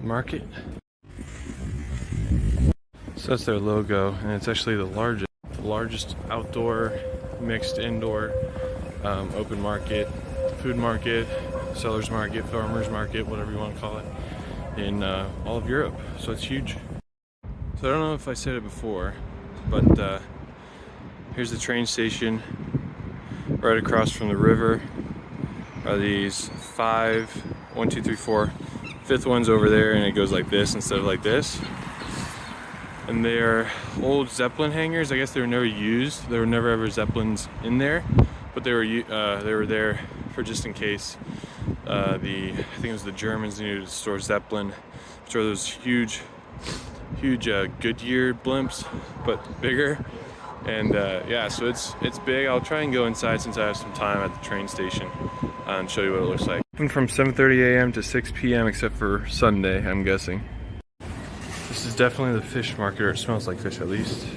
market. So that's their logo, and it's actually the largest outdoor, mixed indoor, open market, food market, sellers market, farmers market, whatever you want to call it, in all of Europe. So it's huge. So I don't know if I said it before, but here's the train station. Right across from the river are these 1, 2, 3, 4. Fifth one's over there, and it goes like this instead of like this. And they are old Zeppelin hangars. I guess they were never used. There were never ever Zeppelins in there, but they were there for just in case. I think it was the Germans needed to store Zeppelin, which are those huge Goodyear blimps, but bigger. And yeah, so it's big. I'll try and go inside since I have some time at the train station and show you what it looks like. Open from 7:30 a.m. to 6 p.m. except for Sunday, I'm guessing. This is definitely the fish market, or it smells like fish at least.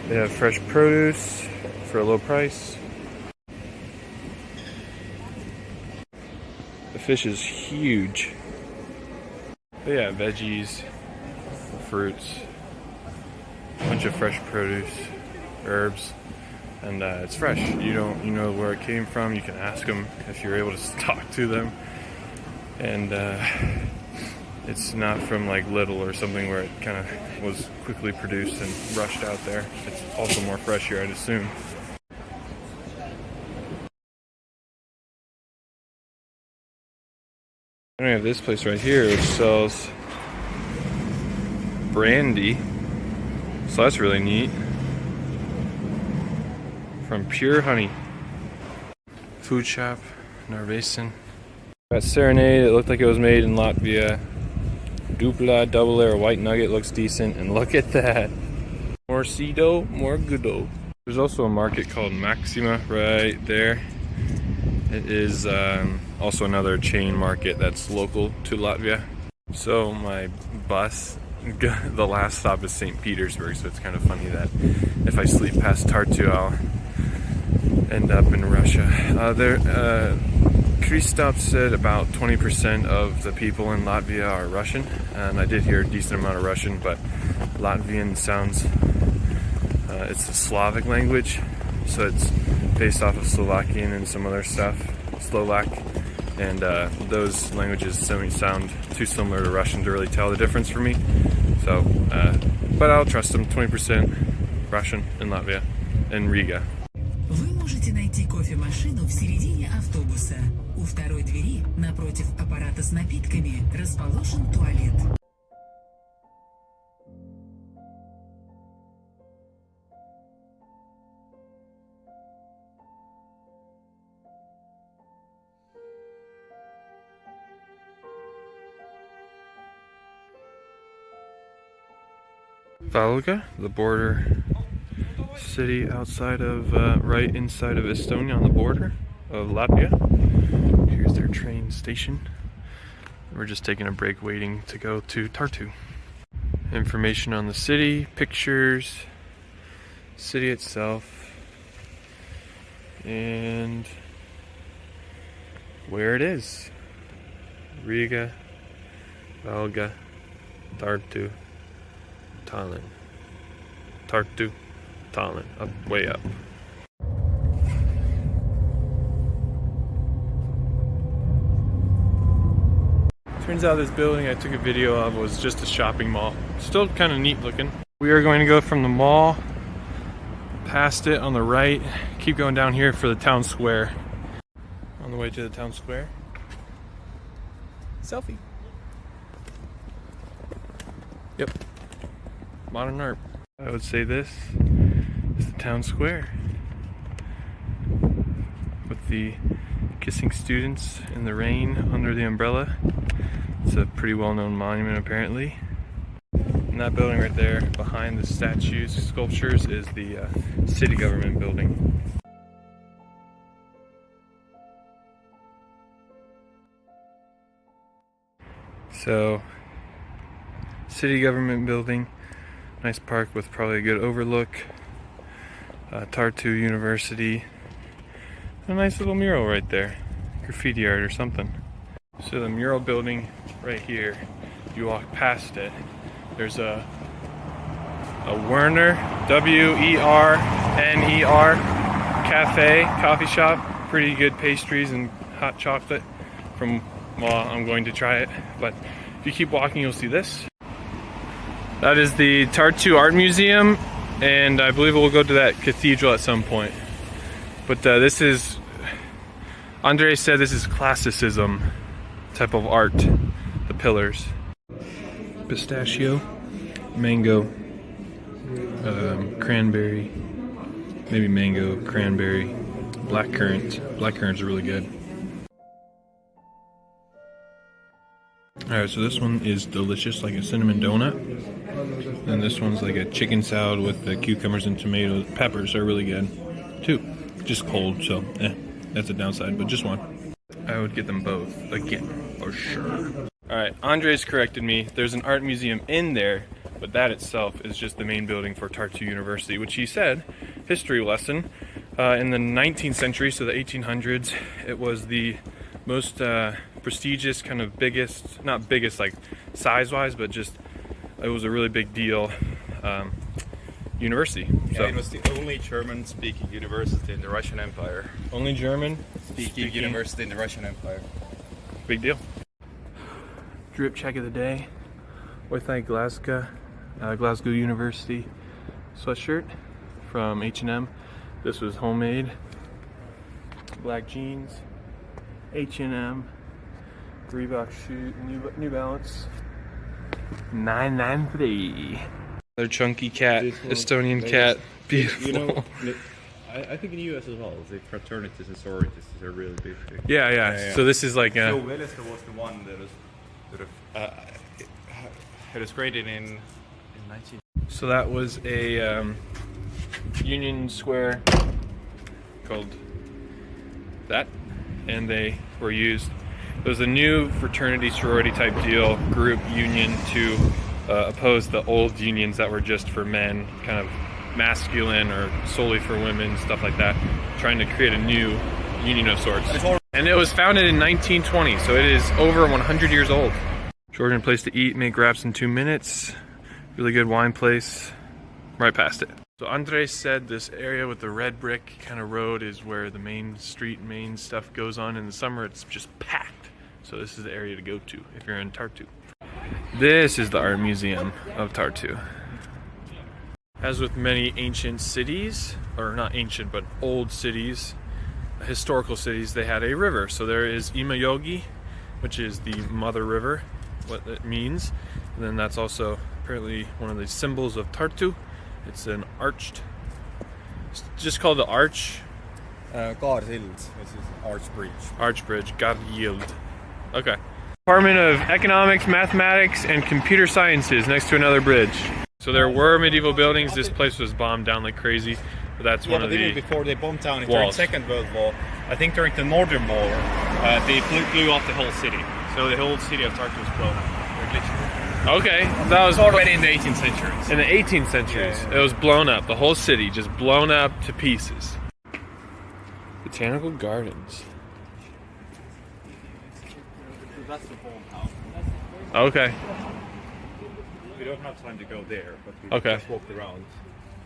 They have fresh produce for a low price. The fish is huge. But yeah, veggies, fruits, a bunch of fresh produce, herbs, and it's fresh. You know where it came from. You can ask them if you're able to talk to them, and it's not from like Lidl or something where it kind of was quickly produced and rushed out there. It's also more fresh here, I'd assume. And we have this place right here which sells brandy. So that's really neat. From pure honey. Food shop, Narvesen. Got Serenade, it looked like it was made in Latvia. Dupla, double layer white nugget, looks decent. And look at that. More Cedo, more Goodo. There's also a market called Maxima right there. It is also another chain market that's local to Latvia. So my bus, the last stop is St. Petersburg, so it's kind of funny that if I sleep past Tartu, I'll end up in Russia. Christoph said about 20% of the people in Latvia are Russian, and I did hear a decent amount of Russian, but Latvian sounds, it's a Slavic language, so it's based off of Slovakian and some other stuff, Slovak, and those languages sound too similar to Russian to really tell the difference for me. So, but I'll trust them. 20% Russian in Latvia, in Riga. Вы можете найти кофемашину в середине автобуса. У второй двери, напротив аппарата с напитками, расположен туалет. Valga, the border city outside of, right inside of Estonia on the border of Latvia. Here's their train station. We're just taking a break waiting to go to Tartu. Information on the city, pictures, city itself, and where it is. Riga, Valga, Tartu, Tallinn. Tartu, Tallinn, up, way up. Turns out this building I took a video of was just a shopping mall. Still kind of neat looking. We are going to go from the mall, past it on the right, keep going down here for the town square. On the way to the town square. Selfie. Yep. Modern art. I would say this is the town square with the kissing students in the rain under the umbrella. It's a pretty well-known monument apparently. And that building right there behind the statues, sculptures, is the city government building. So, city government building. Nice park with probably a good overlook. Tartu University. A nice little mural right there. Graffiti art or something. So the Mural building right here, you walk past it, there's a Werner, W-E-R-N-E-R cafe, coffee shop. Pretty good pastries and hot chocolate from, well, I'm going to try it. But if you keep walking, you'll see this. That is the Tartu Art Museum, and I believe we'll go to that cathedral at some point. But this is, Andre said this is classicism type of art, the pillars. Pistachio, mango, cranberry, maybe mango, cranberry, blackcurrant. Blackcurrants are really good. Alright, so this one is delicious, like a cinnamon donut. And this one's like a chicken salad with the cucumbers and tomatoes. Peppers are really good too. Just cold, so that's a downside, but just one. I would get them both, again, for sure. Alright, Andres corrected me. There's an art museum in there, but that itself is just the main building for Tartu University, which he said, history lesson, in the 19th century, so the 1800s, it was the most prestigious, kind of biggest, not biggest like size-wise, but just, it was a really big deal university. Yeah, so it was the only German-speaking university in the Russian Empire. Only German-speaking university in the Russian Empire. Big deal. Drip check of the day with a Glasgow University sweatshirt from H&M. This was homemade. Black jeans, H&M, Reebok shoe, New Balance, 993. Another chunky cat, Estonian cat, beautiful. You know, I think in the US as well, the fraternities and sororities is a really big thing. Yeah. So this is like a... So Wellester was the one that was sort of... it was created in 19... So that was a Union Square called that, and they were used. It was a new fraternity sorority type deal, group union to oppose the old unions that were just for men, kind of masculine or solely for women, stuff like that, trying to create a new union of sorts. And it was founded in 1920, so it is over 100 years old. Georgian place to eat, make wraps in 2 minutes. Really good wine place, right past it. So Andres said this area with the red brick kind of road is where the main street, main stuff goes on. In the summer, it's just packed. So this is the area to go to if you're in Tartu. This is the art museum of Tartu. As with many ancient cities, or not ancient, but old cities, historical cities, they had a river. So there is Imajoki, which is the mother river, what it means. And then that's also apparently one of the symbols of Tartu. It's an arched, it's just called the arch. Gaarsild, which is arch bridge. Arch bridge, Gaarsild. Okay. Department of Economics, Mathematics, and Computer Sciences next to another bridge. So there were medieval buildings. This place was bombed down like crazy, but that's one of the before they bombed down it walls. During Second World War. I think during the Northern War, they blew off the whole city. So the whole city of Tartu was blown up. Okay, that was already in the 18th century. In the 18th centuries, yeah. It was blown up. The whole city just blown up to pieces. Botanical gardens. That's the bomb house. Okay. We don't have time to go there, but we just walked around.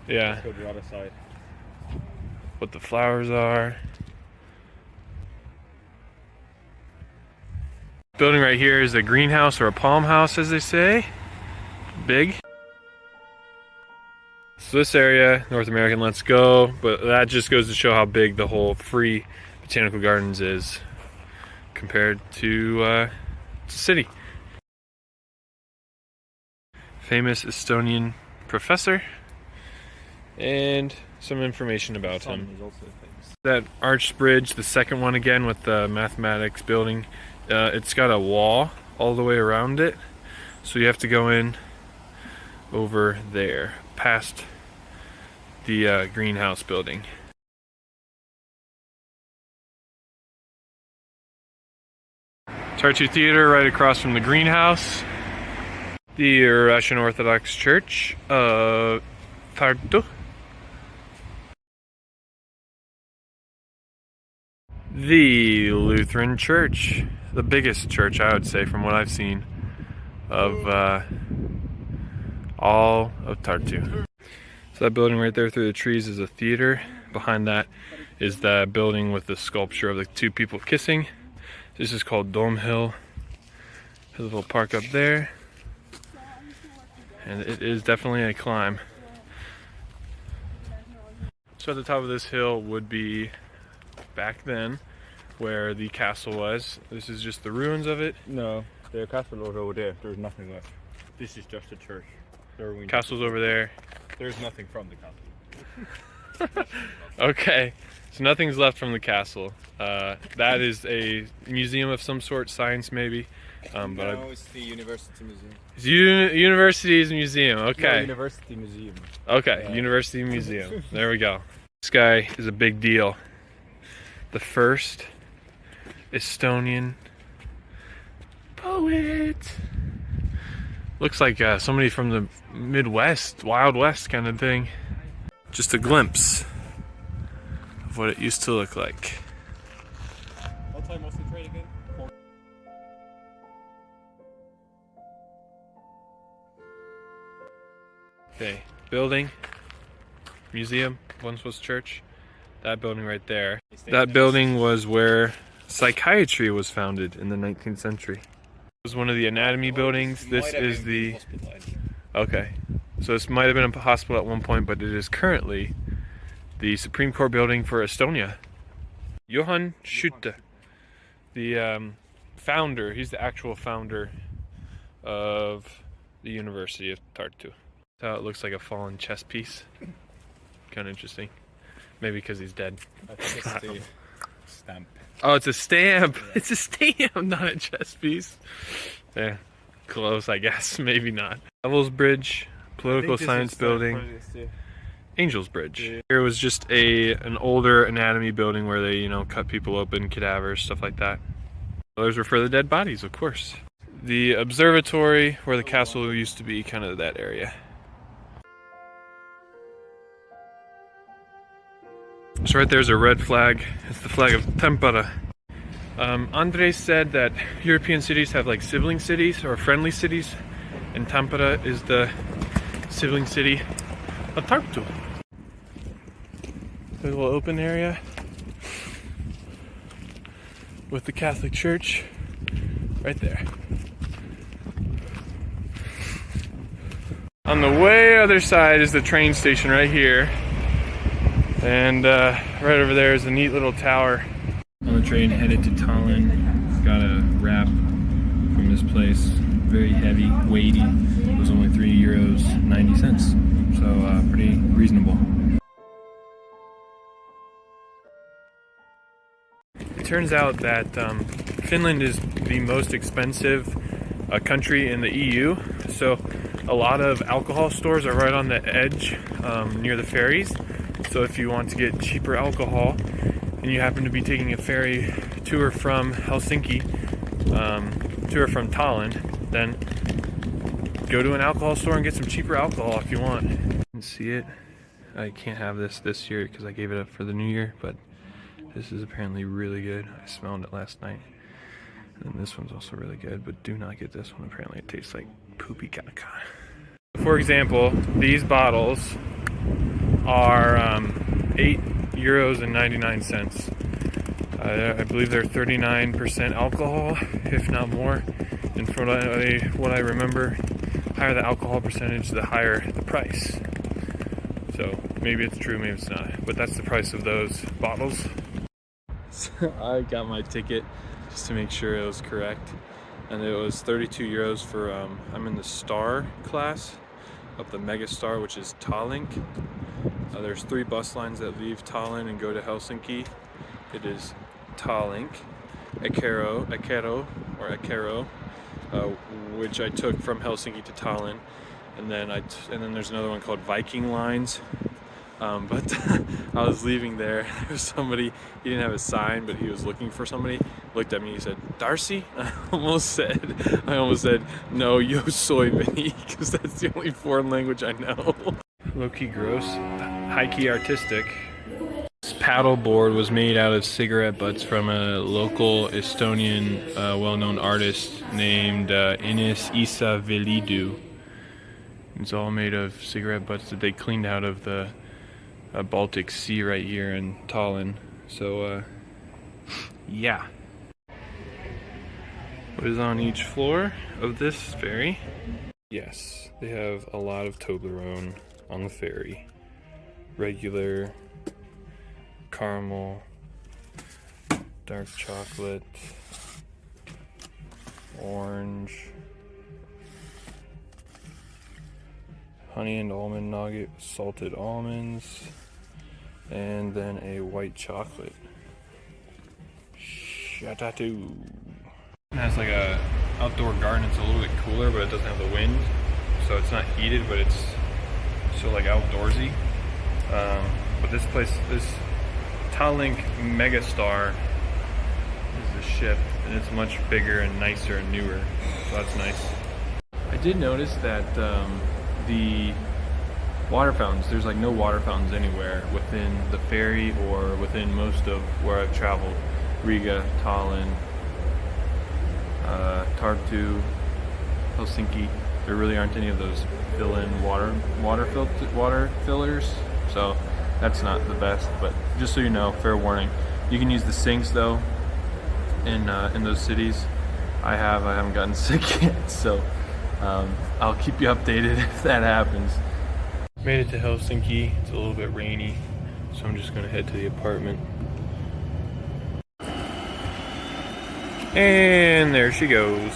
Yeah. Let's go to the other side. What the flowers are. Building right here is a greenhouse or a palm house, as they say. Big. So this area, North American, let's go. But that just goes to show how big the whole free botanical gardens is compared to city. Famous Estonian professor and some information about him. That arched bridge, the second one again with the mathematics building. It's got a wall all the way around it, so you have to go in over there, past the greenhouse building. Tartu Theater right across from the greenhouse. The Russian Orthodox Church of Tartu. The Lutheran Church the biggest church, I would say, from what I've seen of all of Tartu. So that building right there through the trees is a theater. Behind that is the building with the sculpture of the two people kissing. This is called Dome Hill. There's a little park up there. And it is definitely a climb. So at the top of this hill would be back then where the castle was. This is just the ruins of it. No, the castle was over there. There's nothing left. This is just a church. Castle's over there. There's nothing from the castle. Okay, so nothing's left from the castle. That is a museum of some sort, science maybe. But no, it's the University Museum. It's University's museum, okay. No, University Museum. Okay, yeah. University Museum. There we go. This guy is a big deal. The first Estonian poet. Looks like somebody from the Midwest, Wild West kind of thing. Just a glimpse of what it used to look like. What time was the trade again? Okay, building, museum, once was church. That building right there. That building was where psychiatry was founded in the 19th century. It was one of the anatomy buildings. This is the... Okay, so this might have been a hospital at one point, but it is currently the Supreme Court building for Estonia. Johan Schutte, the founder, he's the actual founder of the University of Tartu. That's how it looks like a fallen chess piece. Kind of interesting. Maybe because he's dead. I think it's the stamp. Oh, it's a stamp. Yeah. It's a stamp, not a chess piece. Yeah, close, I guess. Maybe not. Devil's Bridge, political science building. Angel's Bridge. Yeah. Here was just an older anatomy building where they, cut people open, cadavers, stuff like that. Those were for the dead bodies, of course. The observatory, where the castle used to be, kind of that area. So right there's a red flag. It's the flag of Tampere. Andres said that European cities have like sibling cities or friendly cities, and Tampere is the sibling city of Tartu. There's a little open area with the Catholic Church right there. On the way other side is the train station right here. And right over there is a neat little tower. On the train headed to Tallinn. Got a wrap from this place. Very heavy, weighty. It was only €3.90. So pretty reasonable. It turns out that Finland is the most expensive country in the EU. So a lot of alcohol stores are right on the edge near the ferries. So if you want to get cheaper alcohol and you happen to be taking a ferry to or from Helsinki, to or from Tallinn, then go to an alcohol store and get some cheaper alcohol if you want. You can see it. I can't have this year because I gave it up for the new year, but this is apparently really good. I smelled it last night. And this one's also really good, but do not get this one. Apparently it tastes like poopy caca. For example, these bottles are €8.99. I believe they're 39% alcohol, if not more. And from what I remember, higher the alcohol percentage, the higher the price. So maybe it's true, maybe it's not. But that's the price of those bottles. So I got my ticket just to make sure it was correct. And it was €32 for, I'm in the Star class, up the Mega Star, which is Tallinn. There's 3 bus lines that leave Tallinn and go to Helsinki. It is Tallinn, Ekero, which I took from Helsinki to Tallinn, and then there's another one called Viking Lines. But I was leaving there. There was somebody. He didn't have a sign, but he was looking for somebody. Looked at me. He said, "Darcy." I almost said, "No, yo soy me," because that's the only foreign language I know. Low-key gross, high-key artistic. paddle board was made out of cigarette butts from a local Estonian well-known artist named Ines Isavelidou. It's all made of cigarette butts that they cleaned out of the Baltic Sea right here in Tallinn. So, yeah. What is on each floor of this ferry? Yes, they have a lot of Toblerone on the ferry. Regular, caramel, dark chocolate, orange, honey and almond nugget, salted almonds, and then a white chocolate. Shatatu. It has like a outdoor garden. It's a little bit cooler, but it doesn't have the wind, so it's not heated, but it's still like outdoorsy. But this place, this Tallinn Megastar is the ship, and it's much bigger and nicer and newer, so that's nice. I did notice that the water fountains, there's like no water fountains anywhere within the ferry or within most of where I've traveled. Riga, Tallinn, Tartu, Helsinki. There really aren't any of those fill-in water fillers, so that's not the best. But just so you know, fair warning, you can use the sinks though in those cities. I haven't gotten sick yet, so I'll keep you updated if that happens. Made it to Helsinki. It's a little bit rainy, so I'm just gonna head to the apartment. And there she goes.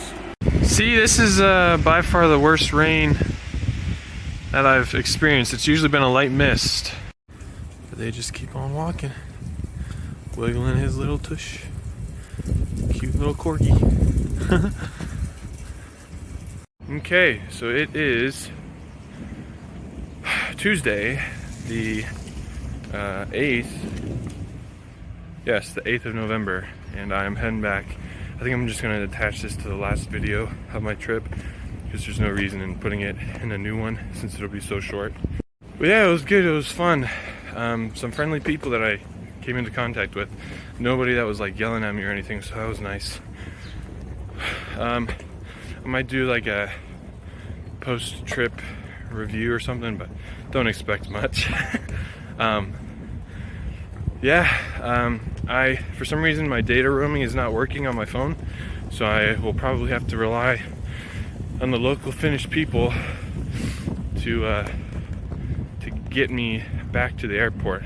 See, this is by far the worst rain that I've experienced. It's usually been a light mist. But they just keep on walking, wiggling his little tush. Cute little corgi. Okay, so it is Tuesday, the 8th. Yes, the 8th of November, and I'm heading back. I think I'm just going to attach this to the last video of my trip, because there's no reason in putting it in a new one since it'll be so short. But yeah, it was good. It was fun. Some friendly people that I came into contact with. Nobody that was like yelling at me or anything, so that was nice. I might do like a post-trip review or something, but don't expect much. I for some reason my data roaming is not working on my phone, so I will probably have to rely on the local Finnish people to get me back to the airport.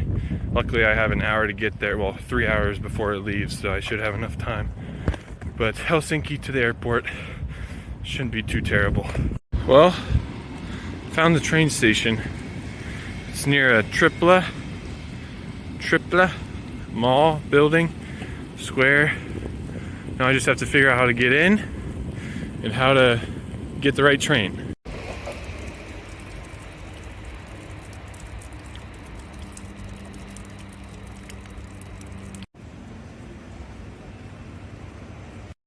Luckily I have an hour to get there, well 3 hours before it leaves, so I should have enough time. But Helsinki to the airport shouldn't be too terrible. Well, found the train station. It's near a Tripla mall building square. Now I just have to figure out how to get in and how to get the right train.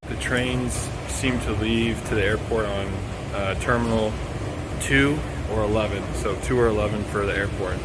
The trains seem to leave to the airport on terminal 2 or 11, so 2 or 11 for the airport.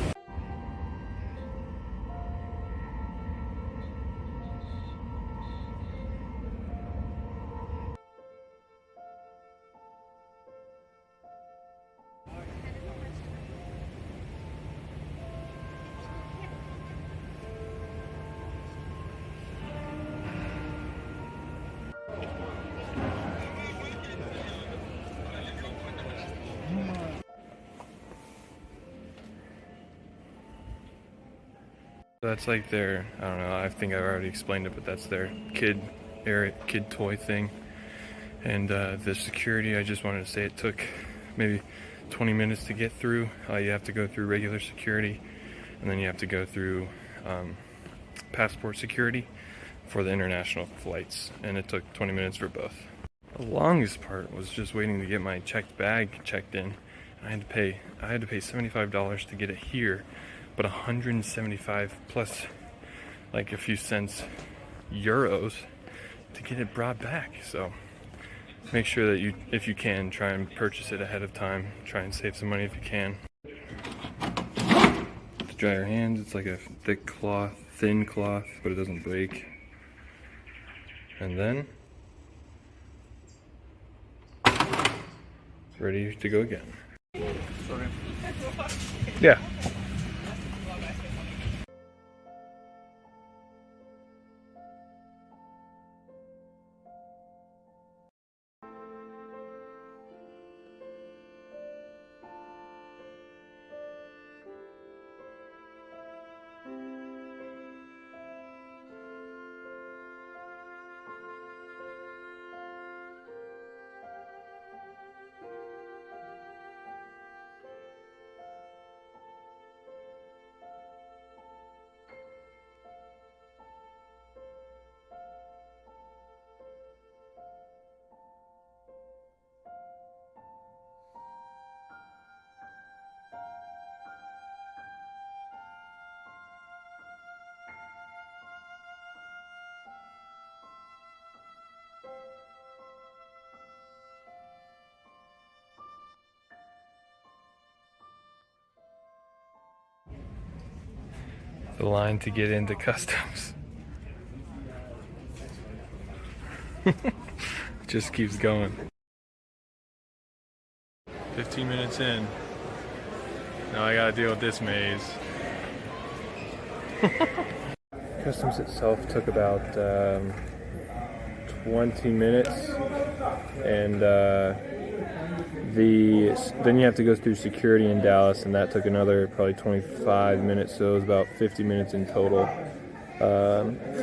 That's like their, I don't know, I think I've already explained it, but that's their kid toy thing. And the security, I just wanted to say it took maybe 20 minutes to get through. You have to go through regular security, and then you have to go through passport security for the international flights, and it took 20 minutes for both. The longest part was just waiting to get my checked bag checked in. I had to pay $75 to get it here, but 175 plus like a few cents euros to get it brought back. So make sure that you, if you can, try and purchase it ahead of time. Try and save some money if you can. To dry your hands, it's like a thick cloth thin cloth, but it doesn't break. And then ready to go again. Sorry. Yeah. The line to get into customs. Just keeps going. 15 minutes in. Now I gotta deal with this maze. Customs itself took about 20 minutes, and then you have to go through security in Dallas, and that took another probably 25 minutes, so it was about 50 minutes in total.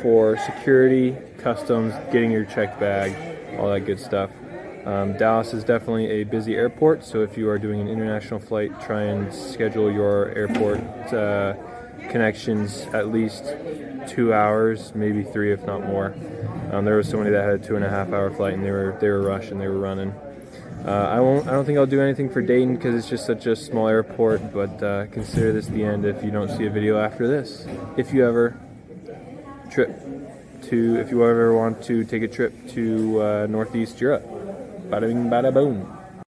For security, customs, getting your checked bag, all that good stuff. Dallas is definitely a busy airport, so if you are doing an international flight, try and schedule your airport connections at least 2 hours, maybe 3 if not more. There was somebody that had a 2.5 hour flight, and they were rushing, they were running. I don't think I'll do anything for Dayton because it's just such a small airport, but consider this the end if you don't see a video after this. If you ever want to take a trip to Northeast Europe, bada bing bada boom.